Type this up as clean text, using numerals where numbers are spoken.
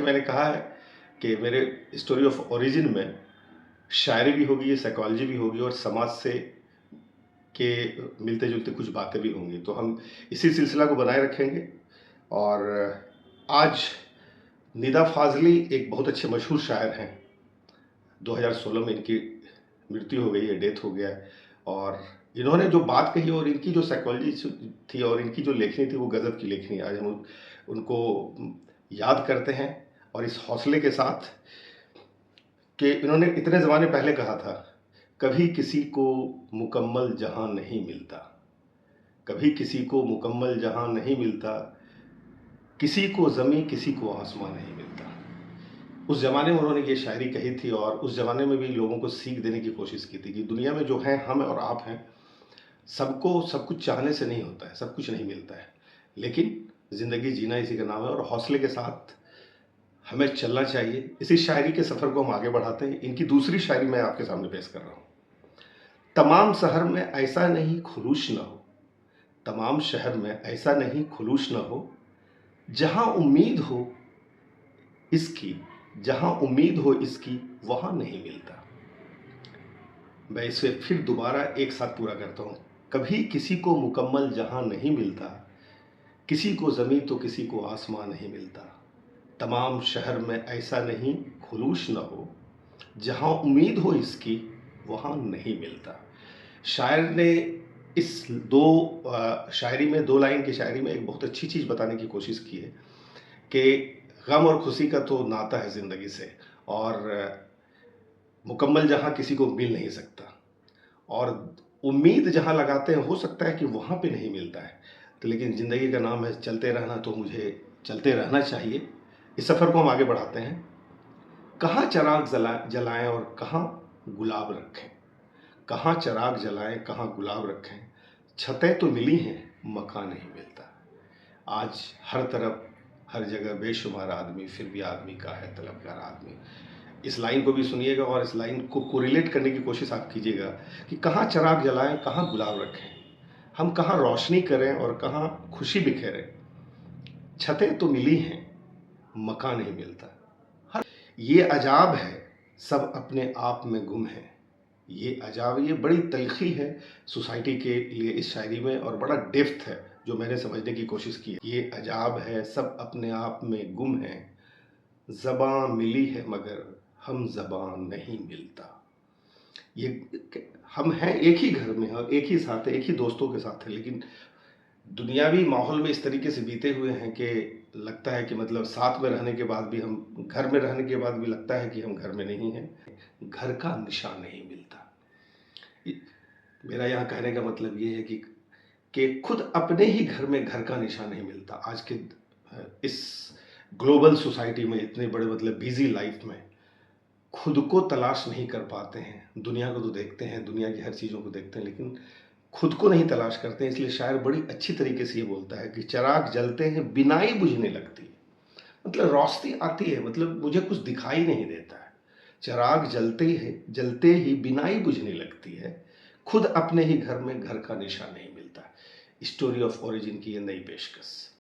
मैंने कहा है कि मेरे स्टोरी ऑफ ओरिजिन में शायरी भी होगी, साइकोलॉजी भी होगी और समाज से के मिलते-जुलते कुछ बातें भी होंगी। तो हम इसी सिलसिला को बनाए रखेंगे और आज निदा फ़ाज़ली एक बहुत अच्छे मशहूर शायर हैं। 2016 में इनकी मृत्यु हो गई है, डेथ हो गया है और इन्होंने जो बात कही और इनकी जो साइकोलॉजी थी और इनकी जो लेखनी थी वो गज़ब की लेखनी। आज हम उनको याद करते हैं और इस हौसले के साथ कि इन्होंने इतने ज़माने पहले कहा था, कभी किसी को मुकम्मल जहां नहीं मिलता, कभी किसी को मुकम्मल जहां नहीं मिलता, किसी को ज़मीं किसी को आसमां नहीं मिलता। उस ज़माने में उन्होंने ये शायरी कही थी और उस ज़माने में भी लोगों को सीख देने की कोशिश की थी कि दुनिया में जो है हम और आप हैं, सबको सब कुछ चाहने से नहीं होता है, सब कुछ नहीं मिलता है, लेकिन ज़िंदगी जीना इसी का नाम है और हौसले के साथ हमें चलना चाहिए। इसी शायरी के सफ़र को हम आगे बढ़ाते हैं। इनकी दूसरी शायरी मैं आपके सामने पेश कर रहा हूँ। तमाम शहर में ऐसा नहीं खुलूस न हो, तमाम शहर में ऐसा नहीं खुलूस न हो, जहाँ उम्मीद हो इसकी, जहाँ उम्मीद हो इसकी वहाँ नहीं मिलता। मैं इसे फिर दोबारा एक साथ पूरा करता हूँ। कभी किसी को मुकम्मल जहाँ नहीं मिलता, किसी को ज़मीं तो किसी को आसमां नहीं मिलता। तमाम शहर में ऐसा नहीं खुलूस न हो, जहाँ उम्मीद हो इसकी वहाँ नहीं मिलता। शायर ने इस शायरी में 2 लाइन की शायरी में एक बहुत अच्छी चीज़ बताने की कोशिश की है कि गम और खुशी का तो नाता है ज़िंदगी से और मुकम्मल जहाँ किसी को मिल नहीं सकता और उम्मीद जहाँ लगाते हैं हो सकता है कि वहाँ पे नहीं मिलता है। तो लेकिन ज़िंदगी का नाम है चलते रहना, तो मुझे चलते रहना चाहिए। इस सफ़र को हम आगे बढ़ाते हैं। कहाँ चिराग जलाएं और कहाँ गुलाब रखें, कहाँ चिराग जलाएं कहाँ गुलाब रखें, छतें तो मिली हैं मकान नहीं मिलता। आज हर तरफ हर जगह बेशुमार आदमी, फिर भी आदमी का है तलबगार आदमी। इस लाइन को भी सुनिएगा और इस लाइन को कोरिलेट करने की कोशिश आप कीजिएगा कि कहाँ चिराग जलाएं कहाँ गुलाब रखें, हम कहाँ रोशनी करें और कहाँ खुशी बिखेरें, छतें तो मिली हैं मकान नहीं मिलता। ये अजाब है सब अपने आप में गुम है। ये अजाब, ये बड़ी तलखी है सोसाइटी के लिए इस शायरी में और बड़ा डेप्थ है जो मैंने समझने की कोशिश की है। ये अजाब है सब अपने आप में गुम है, ज़बां मिली है मगर हम ज़बां नहीं मिलता। ये हम हैं एक ही घर में और एक ही साथ है, एक ही दोस्तों के साथ है, लेकिन दुनियावी माहौल में इस तरीके से बीते हुए हैं कि लगता है कि मतलब साथ में रहने के बाद भी हम घर में रहने के बाद भी लगता है कि हम घर में नहीं हैं, घर का निशान नहीं मिलता। मेरा यहाँ कहने का मतलब ये है कि खुद अपने ही घर में घर का निशान नहीं मिलता। आज के इस ग्लोबल सोसाइटी में इतने बड़े मतलब बिजी लाइफ में खुद को तलाश नहीं कर पाते हैं। दुनिया को तो देखते हैं, दुनिया की हर चीज़ों को देखते हैं, लेकिन खुद को नहीं तलाश करते हैं। इसलिए शायर बड़ी अच्छी तरीके से ये बोलता है कि चिराग जलते हैं बिनाई बुझने लगती है, मतलब रोशनी आती है, मतलब मुझे कुछ दिखाई नहीं देता है। चिराग जलते ही बिनाई बुझने लगती है, खुद अपने ही घर में घर का निशान नहीं मिलता। स्टोरी ऑफ ओरिजिन की ये नई पेशकश।